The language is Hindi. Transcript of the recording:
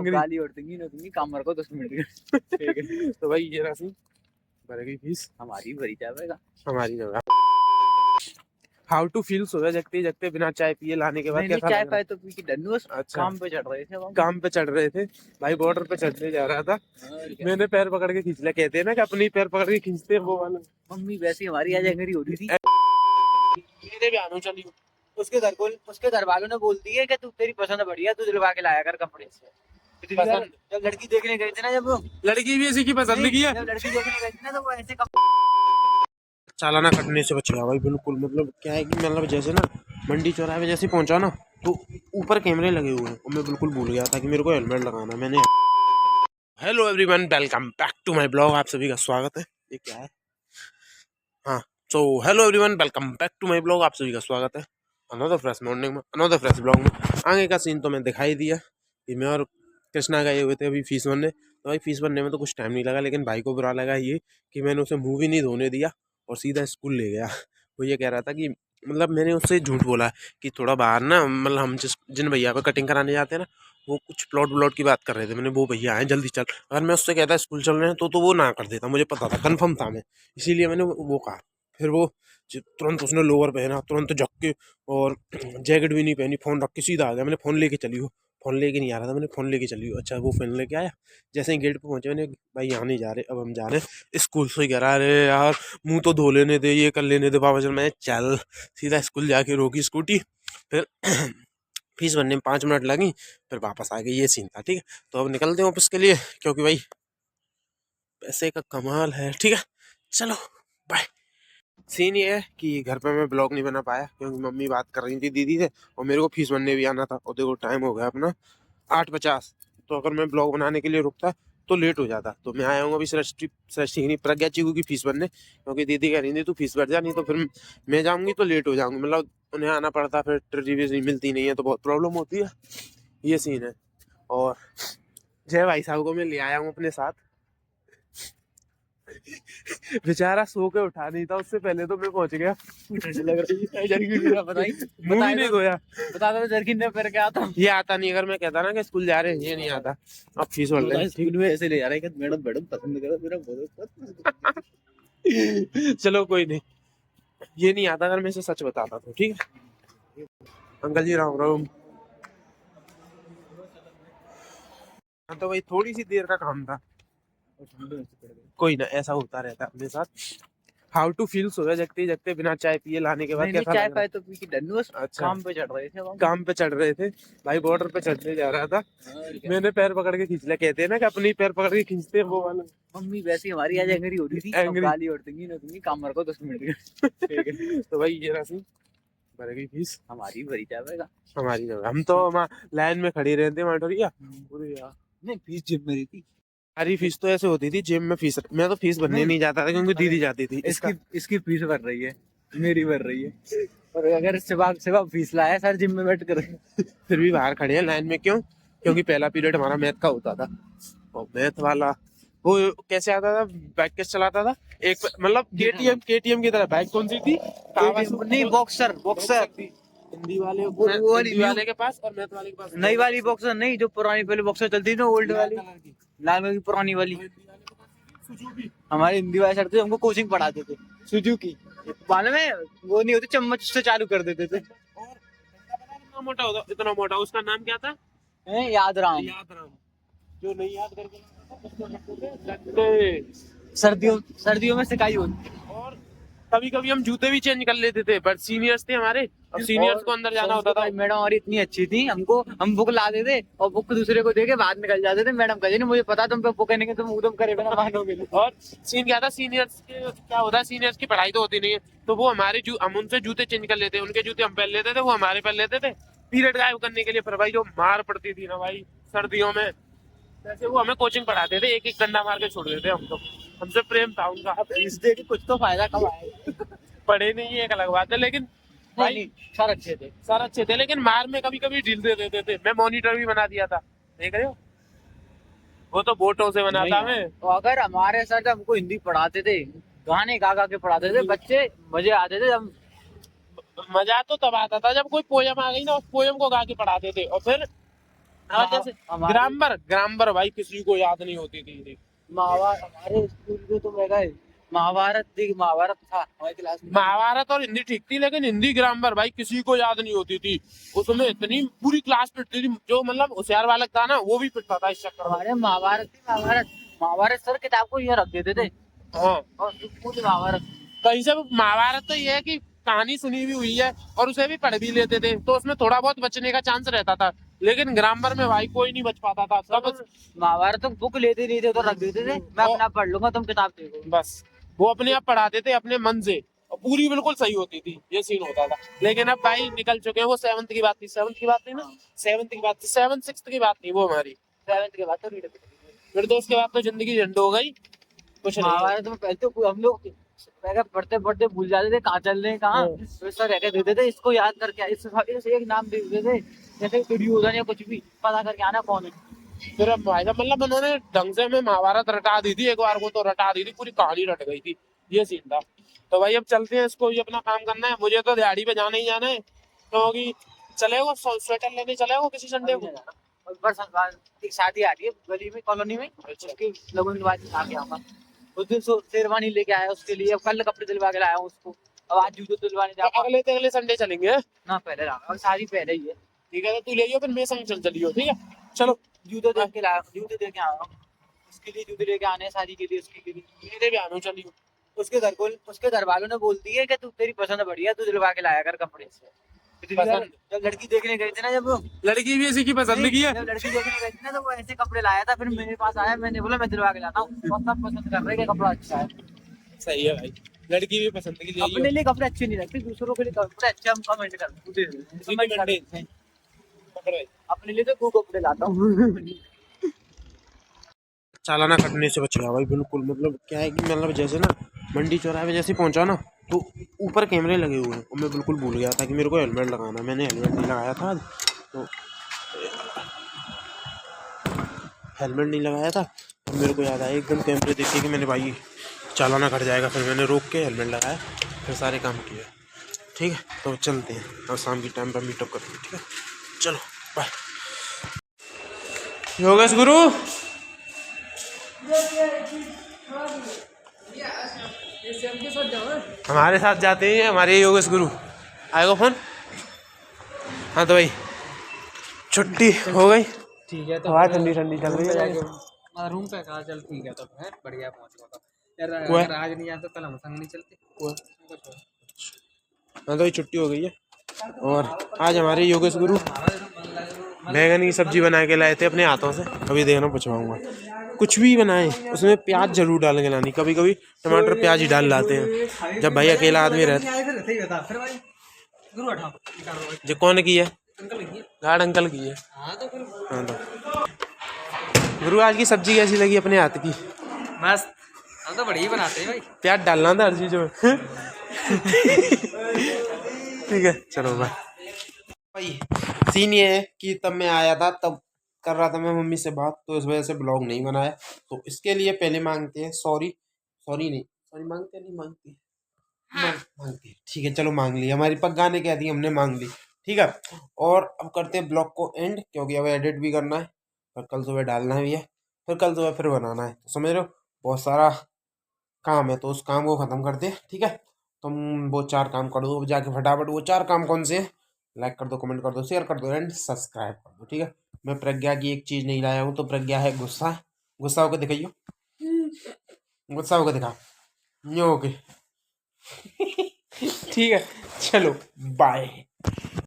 गाली और दूंगी काम रखो 10 मिनट का। ठीक है तो भाई ये राशि भरेगी फीस हमारी भरी जाएगा हमारी जगह। हाउ टू फील सुबह जगते जगते बिना चाय पिए लाने के बाद नहीं कैसा चाय लग रहा पाए तो पी के डन्नूस अच्छा काम पे चढ़ रहे थे हम। काम पे चढ़ रहे थे भाई बॉर्डर पे चढ़ने जा रहा था मैंने पैर पकड़ के खींच लिया कहते हैं ना कि अपनी पैर पकड़ के खींचते हैं वो वाला। मम्मी वैसी हमारी आज एंग्री हो रही थी मेरे भी आनो चली उसके घर वालों ने बोल दिया कि तू तेरी पसंद बढ़िया तू दिलवा के लाया कर कपड़े से। पसंद जब लड़की देखने गए थे ना जब लड़की भी इसी की पसंद की है जब लड़की देखने गए थे ना तो वो ऐसे चालाना कटने से बच गया भाई बिल्कुल। मतलब क्या है कि मतलब जैसे ना मंडी चौराहे पे जैसे पहुंचा ना तो ऊपर कैमरे लगे हुए हैं और मैं बिल्कुल भूल गया था कि मेरे को हेलमेट लगाना मैंने। Hello everyone welcome back to my blog. आप सभी का स्वागत है। ये क्या है हाँ so hello everyone welcome back to my blog. आप सभी का स्वागत है अनदर फ्रेश मॉर्निंग में अनदर फ्रेश ब्लॉग में। आगे का सीन तो मैं दिखाई दिया कि मैं और कृष्णा गए हुए थे अभी फीस भरने। तो भाई फीस भरने में तो कुछ टाइम नहीं लगा लेकिन भाई को बुरा लगा ये कि मैंने उसे मुंह भी नहीं धोने दिया और सीधा स्कूल ले गया। वो ये कह रहा था कि मतलब मैंने उससे झूठ बोला कि थोड़ा बाहर ना मतलब हम जिन भैया को कटिंग कराने जाते हैं ना वो कुछ प्लॉट की बात कर रहे थे। मैंने वो भैया आए जल्दी चल। अगर मैं उससे कहता स्कूल चल रहे हैं तो वो ना कर देता। मुझे पता था कन्फर्म था मैं इसीलिए मैंने वो कहा। फिर वो तुरंत उसने लोअर पहना तुरंत झक के और जैकेट भी नहीं पहनी फ़ोन रख के सीधा आ गया। मैंने फ़ोन लेके चली हो फ़ोन लेके नहीं आ रहा था मैंने फ़ोन लेके चली हो। अच्छा वो फ़ोन लेके आया। जैसे ही गेट पे पहुंचे मैंने भाई यहाँ नहीं जा रहे अब हम जा रहे हैं स्कूल से ही कह रहा अरे यार मुंह तो धो लेने दे ये कर लेने दे बाबा। चल मैं चल सीधा स्कूल जाके रोकी स्कूटी। फिर फीस भरने में 5 मिनट लगी फिर वापस आ गई। ये सीन था ठीक है। तो अब निकलते हैं ऑफिस के लिए क्योंकि भाई पैसे का कमाल है। ठीक है चलो बाय। सीन ये है कि घर पे मैं ब्लॉग नहीं बना पाया क्योंकि मम्मी बात कर रही थी दीदी से और मेरे को फीस भरने भी आना था और देखो टाइम हो गया अपना 8:50। तो अगर मैं ब्लॉग बनाने के लिए रुकता तो लेट हो जाता। तो मैं आया हूँ अभी सृष्टि प्रज्ञा चीकू की फीस भरने क्योंकि दीदी कह रही थी तू फीस भर जा नहीं तो फिर मैं जाऊँगी तो लेट हो जाऊँगी। मतलब उन्हें आना पड़ता फिर ट्रेन मिलती नहीं है तो बहुत प्रॉब्लम होती है। ये सीन है। और जय भाई साहब को मैं ले आया हूँ अपने साथ। बेचारा सो के उठा नहीं था उससे पहले तो मैं पहुंच गया। लग रही है मुंह भी नहीं धोया बता दो जर्किन ने फिर क्या आता ये आता नहीं। अगर मैं कहता ना कि स्कूल जा रहे हैं ये नहीं आता। अब फीस भर ले स्कूल में ऐसे ले जा रहे हैं मैडम मैडम पसंद करो मेरा बहुत चलो कोई नहीं ये नहीं आता अगर मैं इसे सच बताता तो ठीक है। अंकल जी राम राम। हाँ तो भाई थोड़ी सी देर का काम था कोई ना ऐसा होता रहता है अपने साथ। हाउ टू फील सुबह जगते जगते बिना चाय पिए लाने के बाद कैसा चाय लग पाए तो पी के डन्नूस अच्छा काम पे चढ़ रहे थे हम। काम पे चढ़ रहे थे भाई बॉर्डर पे चढ़ने जा रहा था मैंने पैर पकड़ के खींच लिया। कहते हैं ना कि अपनी पैर पकड़ के खींचते हैं वो वाला। मम्मी वैसी हमारी आज एंग्री हो रही थी गाली और दूंगी काम रखो 10 मिनट का। ठीक है तो भाई ये राशि भरेगी फीस हमारी भरी जाएगा हमारी जगह। हम तो वहाँ लाइन में खड़ी रहते वहाँ ठोरिया नहीं फीस जिम मेरी थी। हमारी फीस तो ऐसे होती थी जिम में फीस मैं तो फीस भरने नहीं जाता था क्योंकि दीदी जाती थी। इसकी फीस भर रही है मेरी भर रही है और अगर सिवा फीस लाया सर जिम में बैठ कर फिर भी बाहर खड़े हैं लाइन में क्यों क्योंकि पहला पीरियड हमारा मैथ का होता था और मैथ वाला वो कैसे आता था बाइक कैसे चलाता था एक मतलब केटीएम की तरह बाइक कौन सी थी नहीं बॉक्सर हिंदी वाले के पास और मैथ वाले के पास नई वाली बॉक्सर नहीं जो पुरानी पहले बॉक्सर चलती थी ना ओल्ड वाली लाल वाली पुरानी वाली। हमारे हिंदी वाले सर थे हमको कोचिंग पढ़ाते थे सुजुकी मालूम है वो नहीं होती चम्मच से चालू कर देते थे। और इतना मोटा उसका नाम क्या था याद राम जो नहीं याद करके सर्दियों में सिकाई होती। और कभी कभी हम जूते भी चेंज कर लेते थे बट सीनियर्स थे हमारे और सीनियर्स को अंदर जाना होता था। मैडम हमारी इतनी अच्छी थी हम बुक लाते थे और बुक दूसरे को देके बाहर निकल जाते थे। मैडम कहते मुझे पता तुम पे बुक नहीं तुम एकदम करे बिना मानोगे। और सीन क्या था सीनियर्स के क्या होता है सीनियर्स की पढ़ाई तो होती नहीं है तो वो हमारे हम उनसे जूते चेंज कर लेते उनके जूते हम पहन लेते थे वो हमारे पहन लेते थे पीरियड गायब करने के लिए। फिर भाई जो मार पड़ती थी ना भाई सर्दियों में वैसे वो हमें कोचिंग पढ़ाते थे एक डंडा मार के छोड़ देते हम तो हमसे प्रेम था उनका। इस दे के कुछ तो फायदा कमाया पढ़े नहीं है एक अलग बात है लेकिन भाई सर अच्छे थे लेकिन मार में कभी कभी ढील दे देते थे। मैं मॉनिटर भी बना दिया था देख रहे हो वो तो बोटों से बनाता मैं। तो अगर हमारे सर जब हमको हिंदी पढ़ाते थे गाने गा के पढ़ाते थे बच्चे मजे आते थे। हम मजा तो तब आता था जब कोई पोयम आ गई ना उस पोयम को गा के पढ़ाते थे और फिर हाँ, जैसे ग्रामर ग्रामर भाई किसी को याद नहीं होती थी। महाभारत हमारे स्कूल में तो मैं गए, महाभारत था हमारी क्लास में। महाभारत और हिंदी ठीक थी, लेकिन हिंदी ग्रामर भाई किसी को याद नहीं होती थी। उसमें इतनी पूरी क्लास पिटती थी, जो मतलब होशियार बालक था ना वो भी पिटता था इस चक्कर में। हमारे महाभारत सर किताब को यहाँ रख देते थे हाँ, और पूरी महाभारत। कहीं से महाभारत तो ये है कि कहानी सुनी भी हुई है और उसे भी पढ़ भी लेते थे, तो उसमें थोड़ा बहुत बचने का चांस रहता था, लेकिन ग्रामर में भाई कोई नहीं बच पाता था। सब महाभारत तो बुक लेते नहीं थे तो रख देते थे, मैं अपना पढ़ लूंगा तुम किताब देखो। बस वो अपने आप पढ़ाते थे अपने मन से, और पूरी बिल्कुल सही होती थी, ये सीन होता था। लेकिन अब भाई निकल चुके हैं, वो सेवंथ की बात थी, सेवंथ की बात थी, सेवंथ सिक्स्थ की बात थी वो हमारी। सेवंथ के बाद तो रीड फिर तो उसके बाद तो जिंदगी झंड हो गई, कुछ नहीं। महाभारत में पहले तो हम लोग पढ़ते पढ़ते भूल जाते थे कहाँ चल रहे हैं कहाँ, तो सर रह देते थे इसको याद करके इस एक नाम दे देते थे, जैसे दुर्योधन या कुछ भी पता करके आना कौन है। फिर अब भाई साहब मतलब उन्होंने ढंग से हमें महाभारत रटा दी थी, एक बार को तो रटा दी थी, पूरी कहानी रट गई थी, ये सीन था। तो भाई अब चलते हैं, इसको ये अपना काम करना है, मुझे तो दिहाड़ी पे जाना ही जाना है, क्योंकि चलेगा स्वेटर लेने चलेगा किसी संडे को। और एक शादी आ रही है गली में कॉलोनी में, उसके लोगों के बाद आके आऊंगा। उस दिन शेरवानी लेके आया उसके लिए, अब कल कपड़े दिलवा के लाया हूँ उसको, अब आज जूते दिलवाने तो जाऊंगा। अगले संडे चलेंगे ना पहले और सारी पहले ही है। ठीक है, तो तू ले लियो, फिर मेरे संग चल चलियो, ठीक है चलो। जूते देख के लाया, जूते दे के आया हूँ उसके लिए, जूते लेके आने हैं शादी के लिए उसके लिए। मेरे भी आनो चलियो। उसके घर वालों ने बोलती है कि तू तेरी पसंद बढ़िया, तू दिलवा के लाया कर कपड़े से। जब लड़की देखने गए थे ना, जब लड़की भी इसी की पसंद की है। जब लड़की देखने गई थी ना तो वो ऐसे कपड़े लाया था, फिर मेरे पास आया, मैंने बोला मैं दिलवा के लाता हूँ, और सब पसंद कर रहे हैं कि कपड़ा अच्छा है। सही है भाई, लड़की भी पसंद की ले अपने लिए कपड़े अच्छे नहीं रखते, दूसरों के लिए कपड़े अच्छे हम कमेंट करते हैं। अपने लिए तो दो कपड़े लाता हूँ। चालाना कटने से बचेगा भाई बिल्कुल। मतलब क्या है कि मतलब जैसे ना मंडी चौराहे पे जैसे पहुंचा ना, तो ऊपर कैमरे लगे हुए हैं, और मैं बिल्कुल भूल गया था कि मेरे को हेलमेट लगाना, मैंने हेलमेट नहीं लगाया था, तो हेलमेट नहीं लगाया था, तो मेरे को याद आया एकदम कैमरे देख के कि मैंने भाई चालाना कट जाएगा, फिर मैंने रोक के हेलमेट लगाया, फिर सारे काम किए। ठीक है, तो चलते हैं और शाम की टाइम पर मीटअप करते हैं, ठीक है चलो बाय। योगेश गुरु हमारे साथ जाते हैं, हमारे योगेश गुरु आएगा फोन। हाँ तो भाई छुट्टी हो गई, ठीक है, तो हवा ठंडी ठंडी चल रही है। रूम पे कहा, चल ठीक है, तो है बढ़िया पहुंच गया यार, हुआ? अगर आज नहीं आया तो कल हम संग नहीं चलते। हाँ तो भाई छुट्टी हो गई है, और आज हमारे योगेश गुरु बैगन की सब्जी बना के लाए थे अपने हाथों से, अभी देखना पूछवाऊंगा। कुछ भी बनाए उसमें प्याज जरूर डाल के लानी, कभी कभी टमाटर प्याज ही डाल लाते हैं जब भाई अकेला आदमी रहता। जो कौन की है? गार्ड अंकल की है। हाँ तो गुरु आज की सब्जी कैसी लगी अपने हाथ की? मस्त, हम तो बढ़िया बनाते हैं भाई, प्याज डालना था हर चीज में। ठीक है चलो बाय। भाई सीन ये है कि तब मैं आया था, तब कर रहा था मैं मम्मी से बात, तो इस वजह से ब्लॉग नहीं बनाया, तो इसके लिए पहले मांगते हैं सॉरी मांगते हैं ठीक है चलो मांग ली, हमारी पग गाने कह दी हमने, मांग ली ठीक है। और अब करते हैं ब्लॉग को एंड, क्योंकि अब एडिट भी करना है और कल सुबह डालना भी है, फिर कल सुबह फिर बनाना है, तो समझ रहे हो बहुत सारा काम है, तो उस काम को ख़त्म करते हैं ठीक है। तुम वो 4 काम कर दो जाके फटाफट, वो 4 काम कौन से हैं? लाइक कर दो, कमेंट कर दो, शेयर कर दो एंड सब्सक्राइब कर दो, ठीक है। मैं प्रज्ञा की एक चीज़ नहीं लाया हूँ, तो प्रज्ञा है गुस्सा, गुस्सा होकर दिखाइयो, गुस्सा होकर दिखा ओके। ठीक है चलो बाय।